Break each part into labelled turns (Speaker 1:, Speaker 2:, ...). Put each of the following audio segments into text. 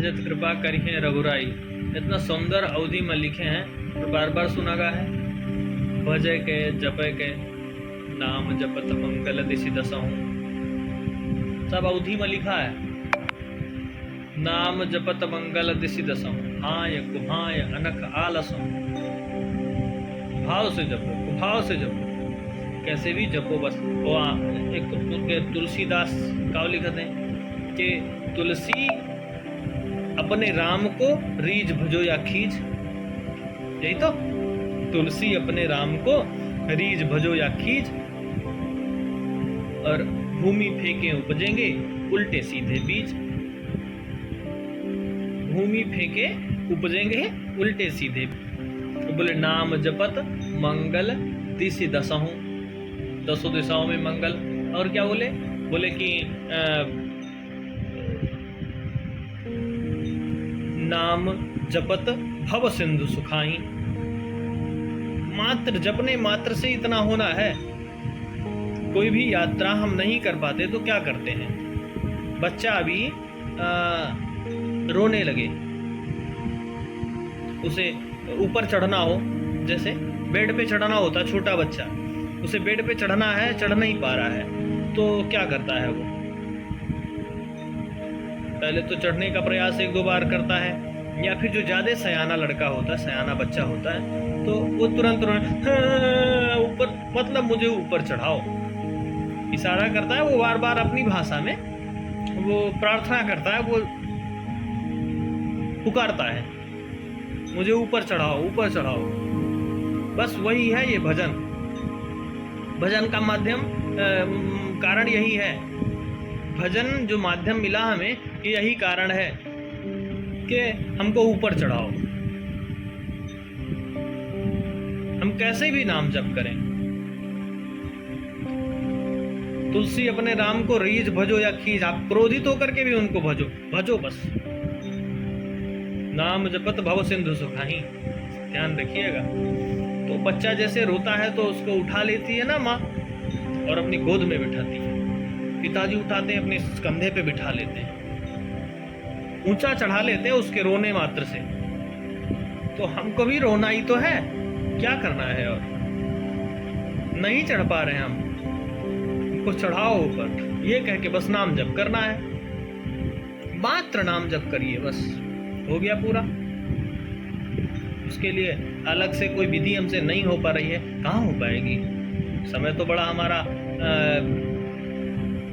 Speaker 1: भजत कृपा करिए रघुराई। इतना सुंदर अवधि में लिखे हैं और बार बार सुना गया है। भजय के जपय के नाम जपत मंगल दिशि दसहु, सब अवधि में लिखा है। नाम जपत मंगल दिशि दसहु, हाय कुहाय अनख आलसहु। भाव से जपो, भाव से जपो, कैसे भी जपो बस। एक तुलसीदास का लिखते हैं कि तुलसी अपने राम को रीझ भजो या खींच। यही तो, तुलसी अपने राम को रीझ भजो या खींच, और भूमि फेंके उपजेंगे उल्टे सीधे बीज। भूमि फेंके उपजेंगे उल्टे सीधे। तो बोले नाम जपत मंगल दिशि दसहु, दसों दिशाओं में मंगल। और क्या बोले? बोले कि नाम जपत भव सिंधु सुखाई। मात्र जपने मात्र से इतना होना है। कोई भी यात्रा हम नहीं कर पाते तो क्या करते हैं? बच्चा अभी रोने लगे, उसे ऊपर चढ़ना हो, जैसे बेड पे चढ़ना होता, छोटा बच्चा उसे बेड पे चढ़ना है, चढ़ नहीं पा रहा है, तो क्या करता है वो? पहले तो चढ़ने का प्रयास एक दो बार करता है, या फिर जो ज्यादा सयाना लड़का होता है, सयाना बच्चा होता है, तो वो तुरंत ऊपर, मतलब मुझे ऊपर चढ़ाओ, इशारा करता है। वो बार बार अपनी भाषा में वो प्रार्थना करता है, वो पुकारता है, मुझे ऊपर चढ़ाओ, ऊपर चढ़ाओ। बस वही है ये भजन। भजन का माध्यम कारण यही है। भजन जो माध्यम मिला हमें, यही कारण है कि हमको ऊपर चढ़ाओ। हम कैसे भी नाम जप करें। तुलसी अपने राम को रीझ भजो या खींच, आप क्रोधित होकर के भी उनको भजो, भजो बस। नाम जपत भव सिंधु सुखाई, ध्यान रखिएगा। तो बच्चा जैसे रोता है तो उसको उठा लेती है ना माँ, और अपनी गोद में बिठाती है। पिताजी उठाते हैं, अपने कंधे पे बिठा लेते हैं, ऊंचा चढ़ा लेते हैं उसके रोने मात्र से। तो हमको भी रोना ही तो है, क्या करना है? और नहीं चढ़ पा रहे हैं हम, को चढ़ाओ ऊपर, ये कह के बस नाम जप करना है। मात्र नाम जप करिए, बस हो गया पूरा। उसके लिए अलग से कोई विधि हमसे नहीं हो पा रही है, कहाँ हो पाएगी? समय तो बड़ा हमारा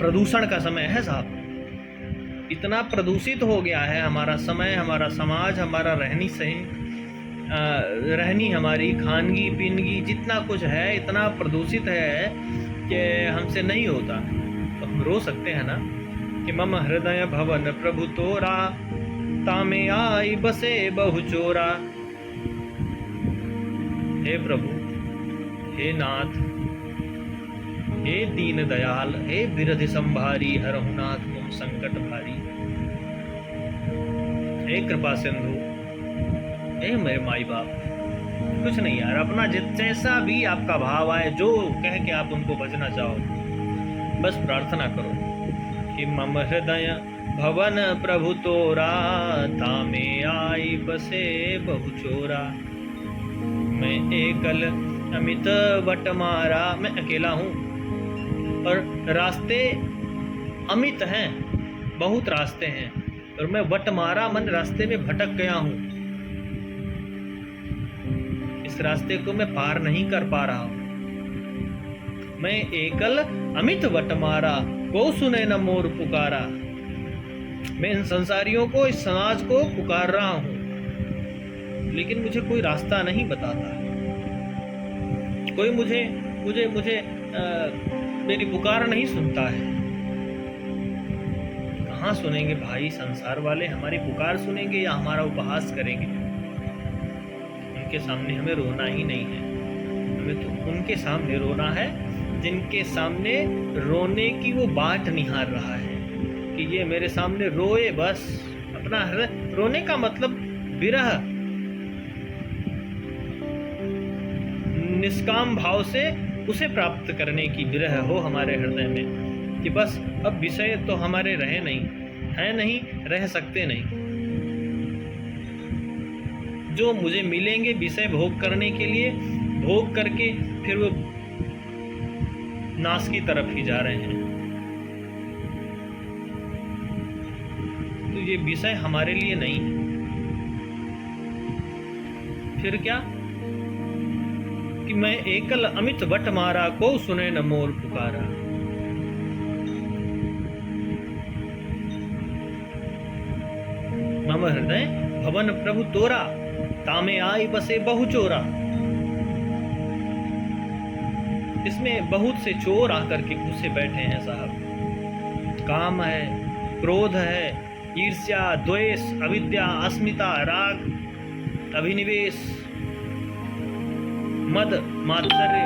Speaker 1: प्रदूषण का समय है साहब। इतना प्रदूषित हो गया है हमारा समय, हमारा समाज, हमारा रहनी हमारी खानगी पीनगी, जितना कुछ है इतना प्रदूषित है कि हमसे नहीं होता। तो हम रो सकते हैं ना कि मम हृदय भवन प्रभु तोरा, तामे आई बसे बहु चोरा। हे प्रभु, हे नाथ, हे दीन दयाल, हे बिरधि संभारी, हरहु नाथ तुम संकट भारी। हे कृपा सिंधु, हे मेरे माई बाप, कुछ नहीं यार, अपना जैसा भी आपका भाव आए, जो कह के आप उनको भजना चाहो, बस प्रार्थना करो कि मम हृदय भवन प्रभु तोरा, तामे आई बसे बहु चोरा। मैं एकल अमित वट मारा, मैं अकेला हूँ और रास्ते अमित हैं, बहुत रास्ते हैं, और मैं वट मारा मन रास्ते में भटक गया हूँ। इस रास्ते को मैं पार नहीं कर पा रहा हूँ। मैं एकल अमित वट मारा, को सुने न मोर पुकारा। मैं इन संसारियों को, इस समाज को पुकार रहा हूँ, लेकिन मुझे कोई रास्ता नहीं बताता। कोई मुझे मेरी पुकार नहीं सुनता है। कहाँ सुनेंगे भाई? संसार वाले हमारी पुकार सुनेंगे या हमारा उपहास करेंगे? उनके सामने हमें रोना ही नहीं है। हमें तो उनके सामने रोना है जिनके सामने रोने की वो बाट निहार रहा है कि ये मेरे सामने रोए। बस अपना रोने का मतलब विरह, निष्काम भाव से उसे प्राप्त करने की विरह हो हमारे हृदय में कि बस अब विषय तो हमारे रहे नहीं, है नहीं, रह सकते नहीं। जो मुझे मिलेंगे विषय भोग करने के लिए, भोग करके फिर वो नाश की तरफ ही जा रहे हैं। तो ये विषय हमारे लिए नहीं है। फिर क्या कि मैं एकल अमित बट मारा, को सुने न मोर पुकारा। मम हृदय भवन प्रभु तोरा, तामे आई बसे बहु चोरा। इसमें बहुत से चोर आकर के घुसे बैठे हैं साहब। काम है, क्रोध है, ईर्ष्या, द्वेष, अविद्या, अस्मिता, राग, अभिनिवेश, मद, मात्सर्य,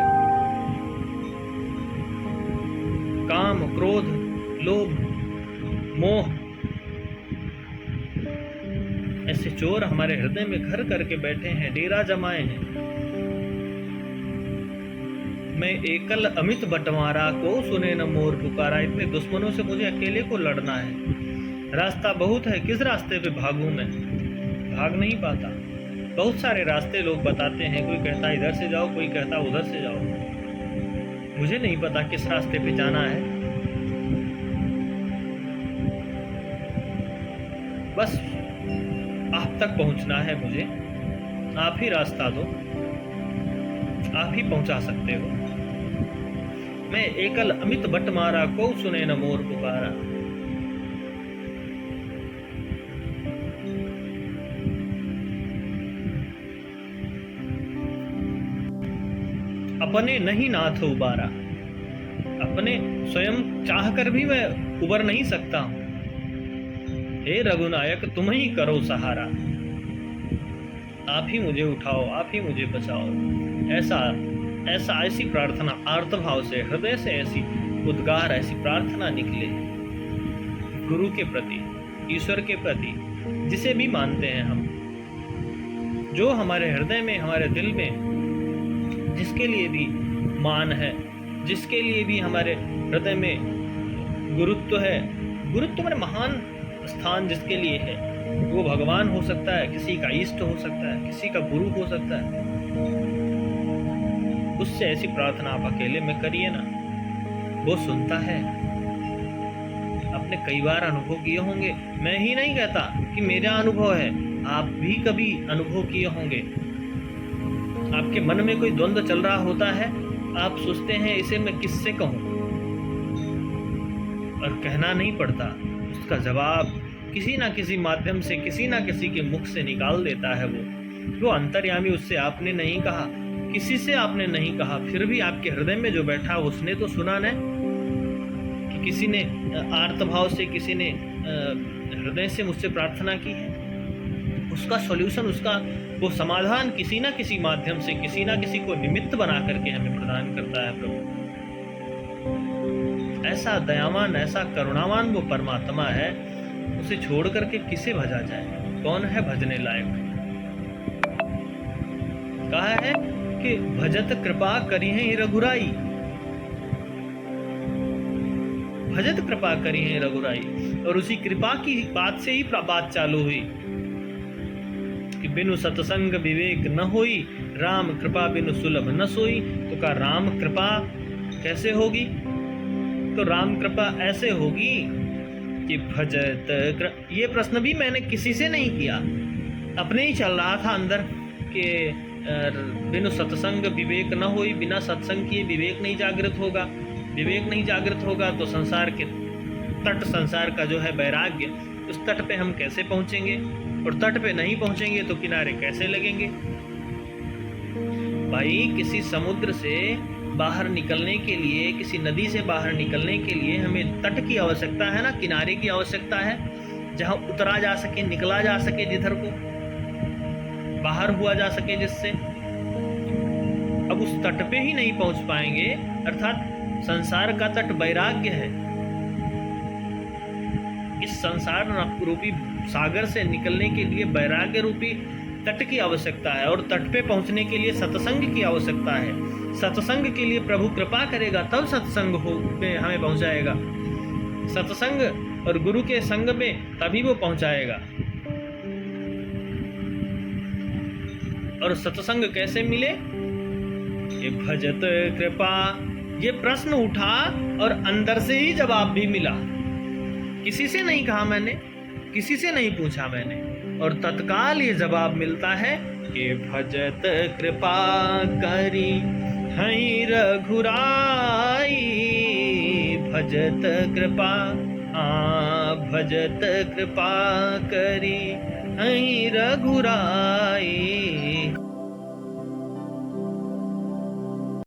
Speaker 1: काम, क्रोध, लोभ, मोह, ऐसे चोर हमारे हृदय में घर करके बैठे हैं, डेरा जमाए हैं। मैं एकल अमित बंटवारा, को सुने न मोर पुकारा। इतने दुश्मनों से मुझे अकेले को लड़ना है। रास्ता बहुत है, किस रास्ते पे भागूं मैं? भाग नहीं पाता। बहुत सारे रास्ते लोग बताते हैं, कोई कहता इधर से जाओ, कोई कहता उधर से जाओ। मुझे नहीं पता किस रास्ते पे जाना है। बस आप तक पहुंचना है मुझे। आप ही रास्ता दो, आप ही पहुंचा सकते हो। मैं एकल अमित बट मारा, को सुने न मोर पुकारा। अपने नहीं नाथ उबारा। अपने स्वयं चाहकर भी मैं उबर नहीं सकता हूं। हे रघुनायक, तुम ही करो सहारा। आप ही मुझे उठाओ, आप ही मुझे बचाओ। ऐसी प्रार्थना आर्तभाव से, हृदय से ऐसी उद्गार, ऐसी प्रार्थना निकले गुरु के प्रति, ईश्वर के प्रति, जिसे भी मानते हैं हम, जो हमारे हृदय में, हमारे दिल में जिसके लिए भी मान है, जिसके लिए भी हमारे हृदय में गुरुत्व है। गुरुत्व में महान स्थान जिसके लिए है, वो भगवान हो सकता है, किसी का इष्ट हो सकता है, किसी का गुरु हो सकता है। उससे ऐसी प्रार्थना आप अकेले में करिए ना, वो सुनता है। आपने कई बार अनुभव किए होंगे, मैं ही नहीं कहता कि मेरा अनुभव है, आप भी कभी अनुभव किए होंगे। आपके मन में कोई द्वंद्व चल रहा होता है, आप सोचते हैं इसे मैं किससे कहूं, और कहना नहीं पड़ता, उसका जवाब किसी ना किसी माध्यम से, किसी ना किसी के मुख से निकाल देता है वो अंतर्यामी। उससे आपने नहीं कहा, किसी से आपने नहीं कहा, फिर भी आपके हृदय में जो बैठा उसने तो सुना न, कि किसी ने आर्तभाव से, किसी ने हृदय से मुझसे प्रार्थना की है। उसका सॉल्यूशन, उसका वो समाधान किसी ना किसी माध्यम से, किसी ना किसी को निमित्त बना करके हमें प्रदान करता है प्रभु। ऐसा दयावान, ऐसा करुणावान वो परमात्मा है, उसे छोड़ करके किसे भजा जाए? कौन है भजने लायक? कहा है कि भजत कृपा करी है रघुराई। भजत कृपा करी है रघुराई, और उसी कृपा की बात से ही बात चालू हुई कि बिनु सत्संग विवेक न होई, राम कृपा बिनु सुलभ न सोई। तो का राम कृपा कैसे होगी? तो राम कृपा ऐसे होगी कि भजत। ये प्रश्न भी मैंने किसी से नहीं किया, अपने ही चल रहा था अंदर कि बिनु सत्संग विवेक न होई, बिना सत्संग किए विवेक नहीं जागृत होगा। विवेक नहीं जागृत होगा तो संसार के तट, संसार का जो है वैराग्य, उस तट पे हम कैसे पहुंचेंगे? और तट पे नहीं पहुंचेंगे तो किनारे कैसे लगेंगे? भाई, किसी समुद्र से बाहर निकलने के लिए, किसी नदी से बाहर निकलने के लिए हमें तट की आवश्यकता है ना, किनारे की आवश्यकता है, जहां उतरा जा सके, निकला जा सके, जिधर को बाहर हुआ जा सके जिससे। अब उस तट पे ही नहीं पहुंच पाएंगे, अर्थात संसार का तट वैराग्य है। इस संसार रूपी सागर से निकलने के लिए वैराग्य रूपी तट की आवश्यकता है, और तट पे पहुंचने के लिए सत्संग की आवश्यकता है। सत्संग के लिए प्रभु कृपा करेगा, तब सत्संग हो पे हमें पहुंचाएगा। सत्संग और गुरु के संग में तभी वो पहुंचाएगा। और सत्संग कैसे मिले? ये भजत कृपा, ये प्रश्न उठा और अंदर से ही जवाब भी मिला। किसी से नहीं कहा मैंने, किसी से नहीं पूछा मैंने, और तत्काल ये जवाब मिलता है कि भजत कृपा करी हई रघुराई। भजत कृपा, भजत कृपा करी हई रघुराई।